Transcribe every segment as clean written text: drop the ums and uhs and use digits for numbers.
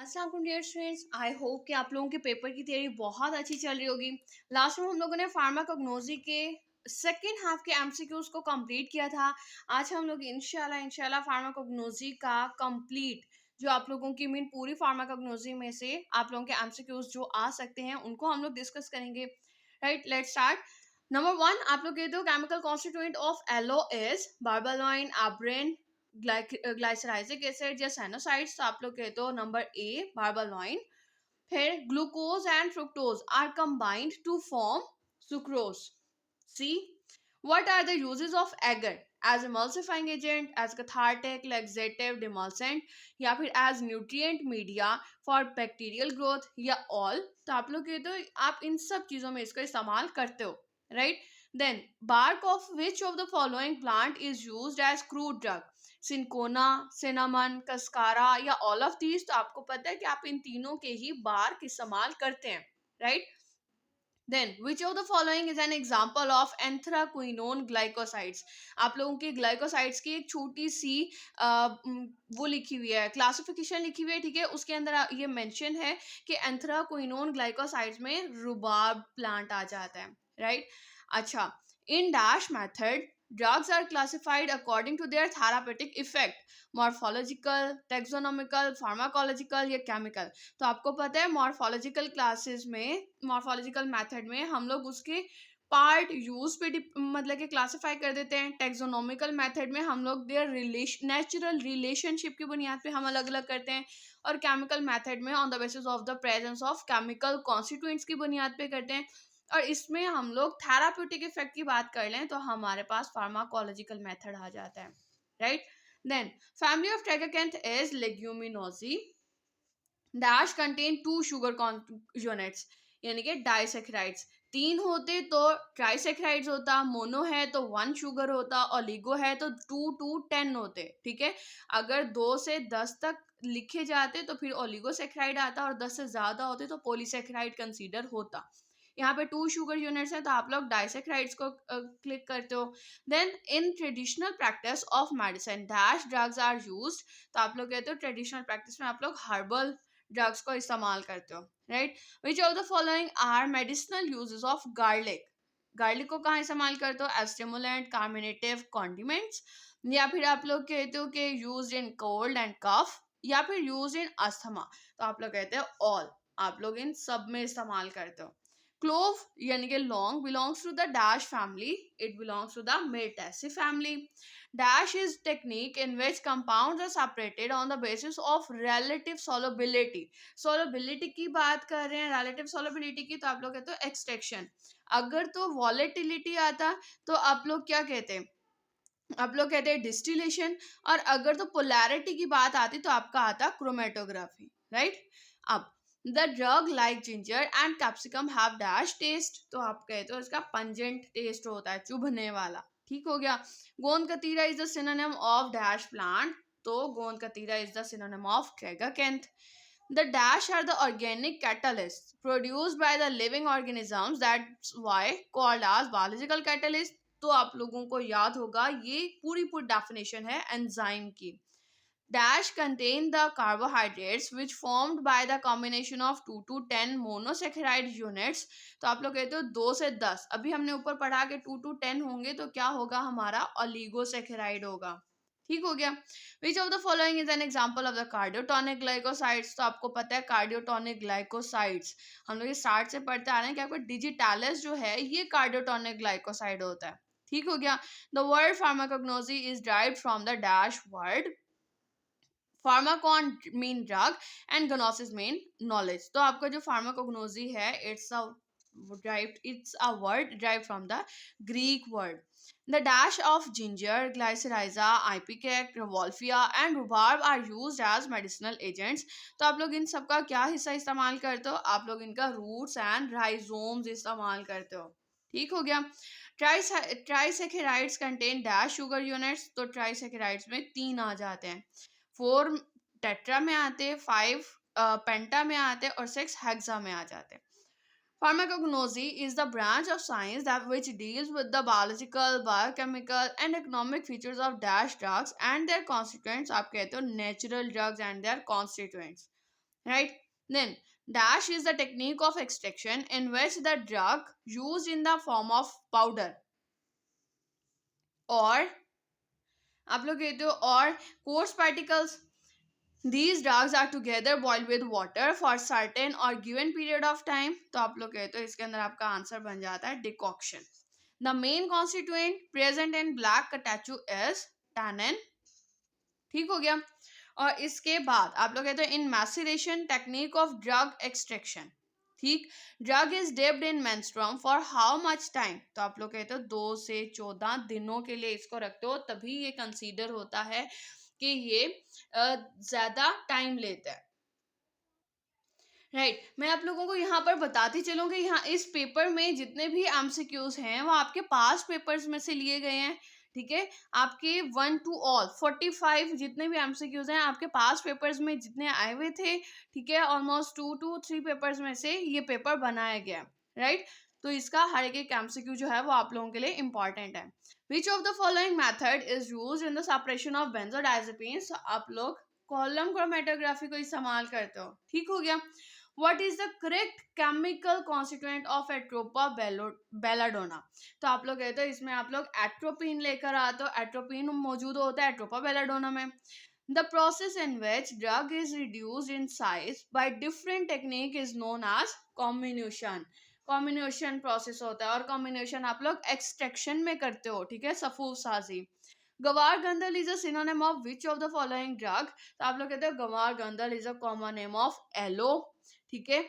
अस्सलाम वालेकुम dear students, I hope कि आप लोगों के पेपर की तैयारी बहुत अच्छी चल रही होगी। लास्ट में हम लोगों ने फार्माकोग्नोसी के सेकेंड हाफ के एमसीक्यूज को कंप्लीट किया था। आज हम लोग इंशाल्लाह फार्माकोग्नोसी का कंप्लीट जो आप लोगों की मीन पूरी फार्माकोग्नोसी में से आप लोगों के एमसीक्यूज जो आ सकते हैं उनको हम लोग डिस्कस करेंगे। Right, let's start. Number one, आप लोग कहते हो chemical constituent of aloe is barbaloin, abrin, glycyrrhizic acid या साइनोसाइड्स। तो आप लोग कहते हो नंबर ए बार्बालोइन। फिर glucose and fructose are combined to form sucrose. C, what are the uses of agar as emulsifying agent, as cathartic, laxative, demulcent, या फिर as nutrient media for bacterial growth, या all। तो आप लोग कहते हो आप इन सब चीजों में इसका इस्तेमाल करते हो। Right, then bark of which of the following plant is used as crude drug? Cinchona, cinnamon, cascara या ऑल ऑफ दीज। तो आपको पता है कि आप इन तीनों के ही बार्क इस्तेमाल करते हैं। Right, then which of the following is an example of anthraquinone glycosides. आप लोगों के ग्लाइकोसाइड्स की एक छोटी सी वो लिखी हुई है, क्लासिफिकेशन लिखी हुई है, ठीक है। उसके अंदर ये मेंशन है कि एंथ्राक्विनोन ग्लाइकोसाइड्स में रुबाब प्लांट आ जाता है। राइट, अच्छा, in dash method drugs are classified according to their therapeutic effect, morphological, taxonomical, pharmacological या chemical। तो आपको पता है मॉर्फोलॉजिकल क्लासेस में, मॉर्फोलॉजिकल मेथड में हम लोग उसके पार्ट यूज पे मतलब कि क्लासिफाई कर देते हैं। टेक्सोनॉमिकल मेथड में हम लोग देयर नेचुरल रिलेशनशिप की बुनियाद पे हम अलग अलग करते हैं, और केमिकल मेथड में on the basis of the presence of chemical constituents की बुनियाद पे करते हैं। और इसमें हम लोग थेराप्यूटिक इफेक्ट की बात कर लें तो हमारे पास फार्माकोलॉजिकल मेथड आ जाता है। Right, then family of tragacanth is leguminosae dash contain two sugar units, यानी कि डाइसेक्राइड्स। तीन होते तो ट्राइसेक्राइड्स होता, मोनो है तो वन शुगर होता, ओलिगो है तो 2 to 10 होते। ठीक है, अगर 2 से 10 तक लिखे जाते तो फिर ओलिगोसेक्राइड आता, और 10 से ज्यादा होते तो पॉलीसेक्राइड कंसीडर होता। यहाँ पे 2 शुगर यूनिट्स हैं तो आप लोग डाइसेक्राइड्स को क्लिक करते हो। Then in traditional practice of medicine dash drugs are used. तो आप लोग कहते हो ट्रेडिशनल प्रैक्टिस में आप लोग हर्बल ड्रग्स को इस्तेमाल करते हो। Right, which of the following are medicinal uses of garlic. Garlic को कहाँ इस्तेमाल करते हो? एज स्टिमुलेंट, कार्मिनेटिव, कॉन्डिमेंट्स, या फिर आप लोग कहते हो कि यूज इन कोल्ड एंड कफ, या फिर यूज इन अस्थमा। तो आप लोग कहते हो ऑल, आप लोग इन सब में इस्तेमाल करते हो। क्लोव यानी कि लौंग belongs to the dash family, it belongs to the myrtaceae family. Dash is technique in which compounds are separated on the basis of relative solubility. Solubility की बात कर रहे हैं, रिलेटिव सॉल्युबिलिटी की, तो आप लोग कहते हो एक्सट्रैक्शन। अगर तो वॉलेटिलिटी आता तो आप लोग क्या कहते हैं? आप लोग कहते हैं डिस्टिलेशन। और अगर तो पोलैरिटी की बात आती तो आपका आता क्रोमेटोग्राफी। राइट, अब the drug like ginger and capsicum have dash test. तो आप कहते हो इसका पंजेंट टेस्ट होता है, चुभने वाला। ठीक हो गया। गोंद कतीरा is the synonym of dash plant. तो गोंद कतीरा is the synonym of tragacanth. The dash are the organic catalysts produced by the living organisms, that's why called as biological catalyst। तो आप लोगों को याद होगा ये पूरी डेफिनेशन है एंजाइम की। Dash contain the carbohydrates which formed by the combination of 2 to 10 monosaccharide units. तो आप लोग कहते हो 2 से 10, अभी हमने ऊपर पढ़ा के 2 to 10 होंगे तो क्या होगा हमारा? ओलिगोसेकेराइड होगा। ठीक हो गया। विच of the following is an example of the cardiotonic glycosides. तो आपको पता है कार्डियोटोनिक ग्लाइकोसाइड्स हम लोग स्टार्ट से पढ़ते आ रहे हैं कि आपको डिजिटालिस जो है ये कार्डियोटोनिक ग्लाइकोसाइड होता है। ठीक हो गया। The word pharmacognosy is derived from the dash word. Pharmakon mean drug and gnosis mean knowledge. तो आपका जो फार्माकोग्नोसी है it's a word derived from the Greek word. The dash of ginger, glycyrrhiza, ipecac, revolvia and rhubarb are used as medicinal agents। तो आप लोग इन सब का क्या हिस्सा इस्तेमाल करते हो? आप लोग इनका रूट्स एंड राइजोम्स इस्तेमाल करते हो। ठीक हो गया। ट्राइसेकेराइड्स कंटेन डैश शुगर यूनिट्स। तो ट्राइसेकेराइड्स में 3 आ जाते हैं, 4 टेट्रा में आते, 5 पेंटा में आते और 6 हेक्सा में आ जाते हैं। Pharmacognosy is the branch of science that which deals with the biological, biochemical and economic features of dash drugs and their constituents। आप कहते हो natural drugs and their constituents। right? Then dash is the technique of extraction in which the drug used in the form of powder or आप लोग कहते हो और coarse particles. These drugs are together boiled with water for certain or given period of time. तो आप लोग कहते हो इसके अंदर आपका आंसर बन जाता है decoction. The main constituent present in black catechu is tannin. ठीक हो गया. और इसके बाद आप लोग कहते हो in maceration technique of drug extraction. ठीक. Drug is dipped in menstruum for how much time. तो आप लोग कहते हो 2 से 14 दिनों के लिए इसको रखते हो, तभी ये कंसीडर होता है कि ये ज्यादा टाइम लेता है. राइट. मैं आप लोगों को यहाँ पर बताती चलूँ कि यहाँ इस पेपर में जितने भी एमसीक्यूज हैं वो आपके पास पेपर्स में से लिए गए हैं. ठीक है. आपके 1 to all 45 जितने भी एमसीक्यूज हैं आपके पास पेपर्स में जितने आए हुए थे. ठीक है. ऑलमोस्ट 2 to 3 पेपर्स में से ये पेपर बनाया गया. राइट. तो इसका हर एक एमसीक्यू जो है वो आप लोगों के लिए इंपॉर्टेंट है. विच of the following method is use in the separation of benzodiazepines. आप लोग कॉलम क्रोमेटोग्राफी को इस्तेमाल करते हो. ठीक हो गया. What is the correct chemical constituent of Atropa belladonna? तो आप लोग कहते हो इसमें आप लोग एट्रोपिन लेकर आते हो. एट्रोपिन मौजूद होता है एट्रोपा बेलाडोना में. The process in which drug is reduced in size by different technique is known as comminution. Combination process होता है और कॉम्बिनेशन आप लोग एक्सट्रैक्शन में करते हो. ठीक है. सफूफ साजी. गवार गंधल is a synonym of which of the following drug. तो आप लोग कहते हो गवार गंधल is a common name of aloe. ठीक है.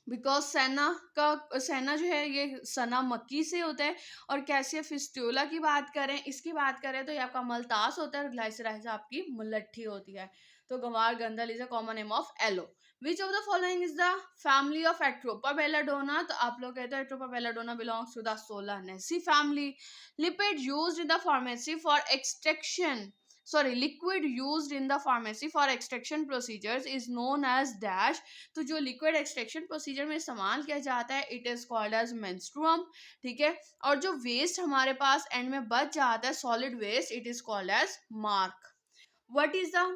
बिकॉज सेना जो है ये सना मक्की से होता है. और कैसे फिस्टुला की बात करें, इसकी बात करें तो ये आपका मलतास होता है और ग्लाइसराइज आपकी मुलट्ठी होती है. तो गंवार गंधल is a common name of aloe. Which of the following is the family of atropa belladonna. तो आप लोग कहते हैं atropa belladonna belongs to the solanaceae family. Lipid used in the pharmacy for extraction, sorry, liquid used in the pharmacy for extraction procedures is known as dash. तो जो liquid extraction procedure में इस्तेमाल किया जाता है it is called as menstruum. ठीक है. और जो waste हमारे पास end में बच जाता है solid waste it is called as mark. what is the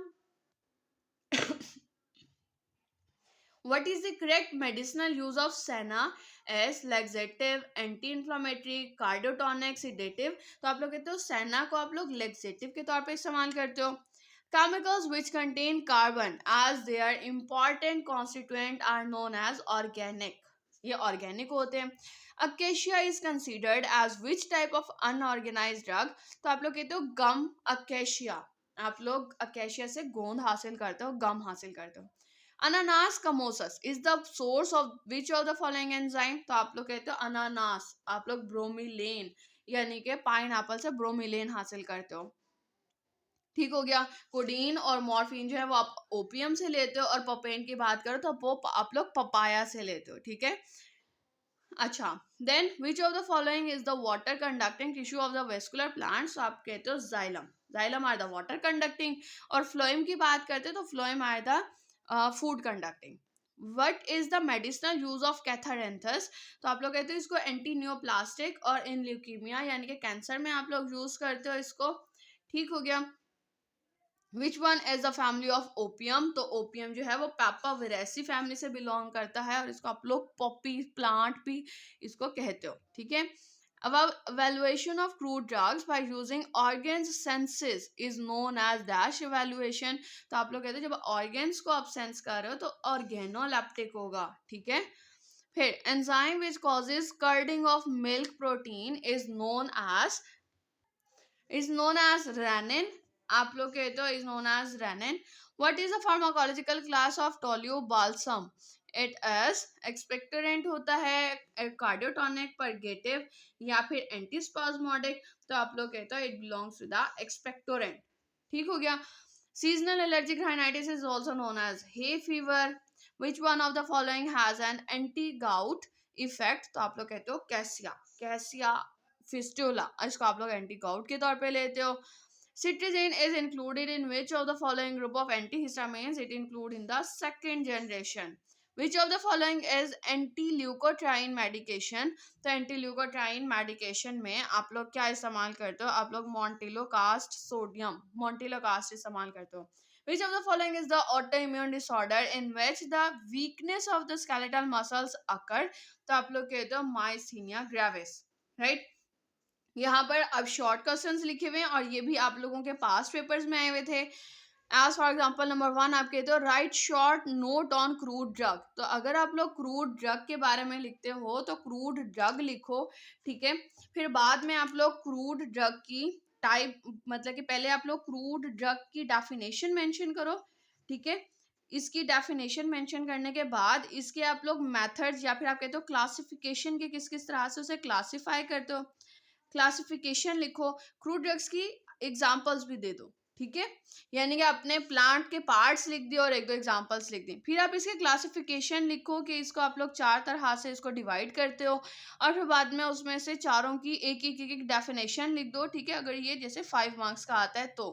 What is the correct medicinal use of senna as laxative, anti-inflammatory, cardiotonic, sedative? तो आप लोग कहते हो सेना को आप लोग लेक्सेटिव के तौर पे इस्तेमाल करते हो. Chemicals which contain carbon as their important constituent are known as organic. ये organic होते हैं. Acacia is considered as which type of unorganized drug? तो आप लोग कहते हो गम acacia. आप लोग acacia से गोंद हासिल करते हो, गम हासिल करते हो. Ananas comosus is the source of which of the following enzyme. तो आप लोग कहते हो अनानास आप लोग ब्रोमिलेन यानी कि पाइन एप्पल से ब्रोमिलेन हासिल करते हो. ठीक हो गया. कोडीन और मॉर्फिन जो है वो आप ओपियम से लेते हो और पपेन की बात करो तो वो आप लोग पपाया से लेते हो. ठीक है. अच्छा. Then which of the following is the water conducting tissue of the vascular plants. तो आप कहते हो xylem. Xylem are the water conducting. और फ्लोएम की बात करते हो तो phloem are the food conducting. What is the medicinal use of catharanthus. तो आप लोग कहते हो इसको एंटी न्यूप्लास्टिक और इन ल्यूकीमिया यानी कि कैंसर में आप लोग यूज करते हो इसको. ठीक हो गया. Which one is the family of opium. तो ओपियम जो है वो पेपावेरेसी फैमिली से बिलोंग करता है और इसको आप लोग पॉपी प्लांट भी इसको कहते हो. ठीक है. Evaluation of crude drugs by using organs senses is known as dash evaluation. तो आप लोग कहते हैं जब organs को आप sense कर रहे हो तो organoleptic होगा. ठीक है. फिर enzyme which causes curding of milk protein is known as renin. आप लोग कहते हो is known as renin. What is the pharmacological class of tolubalsam? It as expectorant होता है, कार्डियोटॉनिक, परगेटिव या फिर एंटीस्पाज्मोडिक. तो आप लोग कहते हो it belongs to the expectorant. ठीक हो गया. Seasonal allergic rhinitis is also known as hay fever. Which one of the following has an anti gout effect. तो आप लोग कहते हो कैसिया. कैसिया फिस्टुला इसको आप लोग एंटी गाउट के तौर पे लेते हो. Cetirizine is included in which of the following group of antihistamines? It include in the second generation. Which of the following is anti-leukotriene medication? तो anti-leukotriene medication में आप लोग क्या इस्तेमाल करते हो? आप लोग मोंटेलोकास्ट सोडियम मोंटेलोकास्ट इस्तेमाल करते हो. Which of the following is the autoimmune disorder in which the weakness of the skeletal muscles occur? तो आप लोग कहते हो myasthenia gravis, right? यहाँ पर अब शॉर्ट क्वेश्चंस लिखे हुए हैं और ये भी आप लोगों के पास पेपर्स में आए हुए थे। एज फॉर एग्जाम्पल नंबर 1 आप कहते हो right short note on crude drug. तो अगर आप लोग क्रूड ड्रग के बारे में लिखते हो तो क्रूड ड्रग लिखो, ठीक है। फिर बाद में आप लोग क्रूड ड्रग की टाइप, मतलब कि पहले आप लोग क्रूड ड्रग की डेफिनेशन मेंशन करो, ठीक है। इसकी डेफिनेशन मेंशन करने के बाद इसके आप लोग मेथड्स या फिर आप कहते हो क्लासिफिकेशन के किस किस तरह से उसे क्लासिफाई करते हो, क्लासिफिकेशन लिखो। क्रूड ड्रग्स की एग्जांपल्स भी दे दो, ठीक है। यानी कि अपने प्लांट के पार्ट्स लिख दिए और एक दो एग्जांपल्स लिख दी। फिर आप इसके क्लासिफिकेशन लिखो कि इसको आप लोग 4 तरह से इसको डिवाइड करते हो और फिर बाद में उसमें से चारों की एक एक डेफिनेशन लिख दो, ठीक है। अगर ये जैसे 5 मार्क्स का आता है तो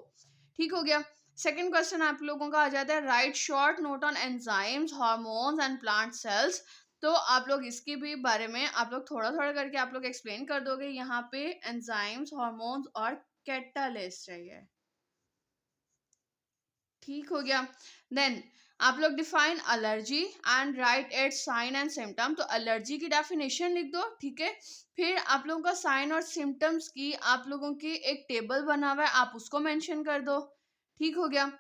ठीक हो गया। सेकंड क्वेश्चन आप लोगों का आ जाता है right short note on enzymes hormones and plant cells. तो आप लोग इसके भी बारे में आप लोग थोड़ा थोड़ा करके आप लोग एक्सप्लेन कर दोगे। यहाँ पे एंजाइम्स हार्मोन्स और कैटालिस्ट चाहिए, ठीक हो गया। देन आप लोग define allergy and write its sign and symptom. तो एलर्जी की डेफिनेशन लिख दो, ठीक है। फिर आप लोगों का साइन और सिम्टम्स की आप लोगों की एक टेबल बना हुआ है, आप उसको मेंशन कर दो, ठीक हो गया।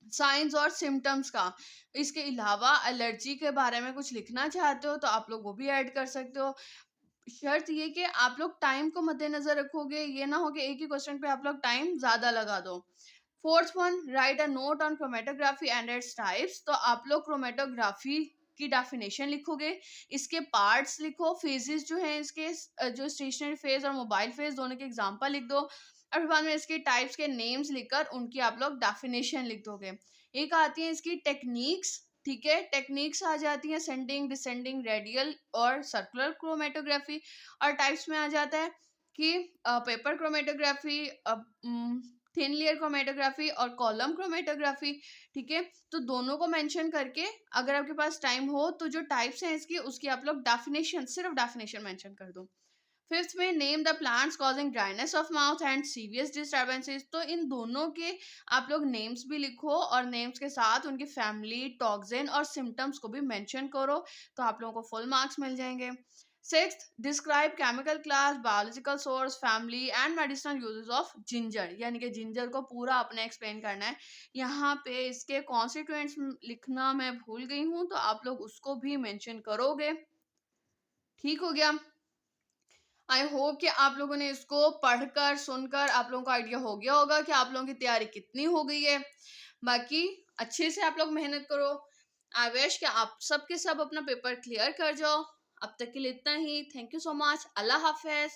साइंस और सिम्टम्स का। इसके अलावा एलर्जी के बारे में कुछ लिखना चाहते हो तो आप लोग वो भी ऐड कर सकते हो। शर्त ये कि आप लोग टाइम को मद्देनजर रखोगे, ये ना हो कि एक ही क्वेश्चन पे आप लोग टाइम ज्यादा लगा दो। Fourth one right a note on chromatography and its types. तो आप लोग क्रोमेटोग्राफी की डेफिनेशन लिखोगे, इसके पार्ट्स लिखो, फेजेस जो है इसके, जो स्टेशनरी फेज और मोबाइल फेज दोनों के एग्जांपल लिख दो और फिर बाद में इसके टाइप्स के नेम्स लिखकर उनकी आप लोग डेफिनेशन लिख दोगे। एक आती है इसकी टेक्निक्स, ठीक है। टेक्निक्स आ जाती है सेंडिंग डिसेंडिंग रेडियल और सर्कुलर क्रोमेटोग्राफी। और टाइप्स में आ जाता है कि paper chromatography, thin layer chromatography और कॉलम क्रोमेटोग्राफी, ठीक है। तो दोनों को मेंशन करके अगर आपके पास टाइम हो तो जो टाइप्स हैं इसकी उसकी आप लोग डेफिनेशन, सिर्फ डेफिनेशन मेंशन कर दो। फिफ्थ में name the plants causing dryness of mouth and सीवियस डिस्टर्बेंसेस। तो इन दोनों के आप लोग नेम्स भी लिखो और नेम्स के साथ उनकी फैमिली, टॉक्सिन और सिम्टम्स को भी मेंशन करो, तो आप लोगों को फुल मार्क्स मिल जाएंगे। Sixth describe chemical class, biological source, family and medicinal uses of ginger. यानी कि जिंजर को पूरा अपने एक्सप्लेन करना है। यहाँ पे इसके कॉन्सिक्वेंट्स लिखना मैं भूल गई हूँ, तो आप लोग उसको भी मेंशन करोगे, ठीक हो गया। आई होप कि आप लोगों ने इसको पढ़कर सुनकर आप लोगों को आइडिया हो गया होगा कि आप लोगों की तैयारी कितनी हो गई है। बाकी अच्छे से आप लोग मेहनत करो। आई विश कि आप सब के सब अपना पेपर क्लियर कर जाओ। अब तक के लिए इतना ही। Thank you so much. अल्लाह हाफिज।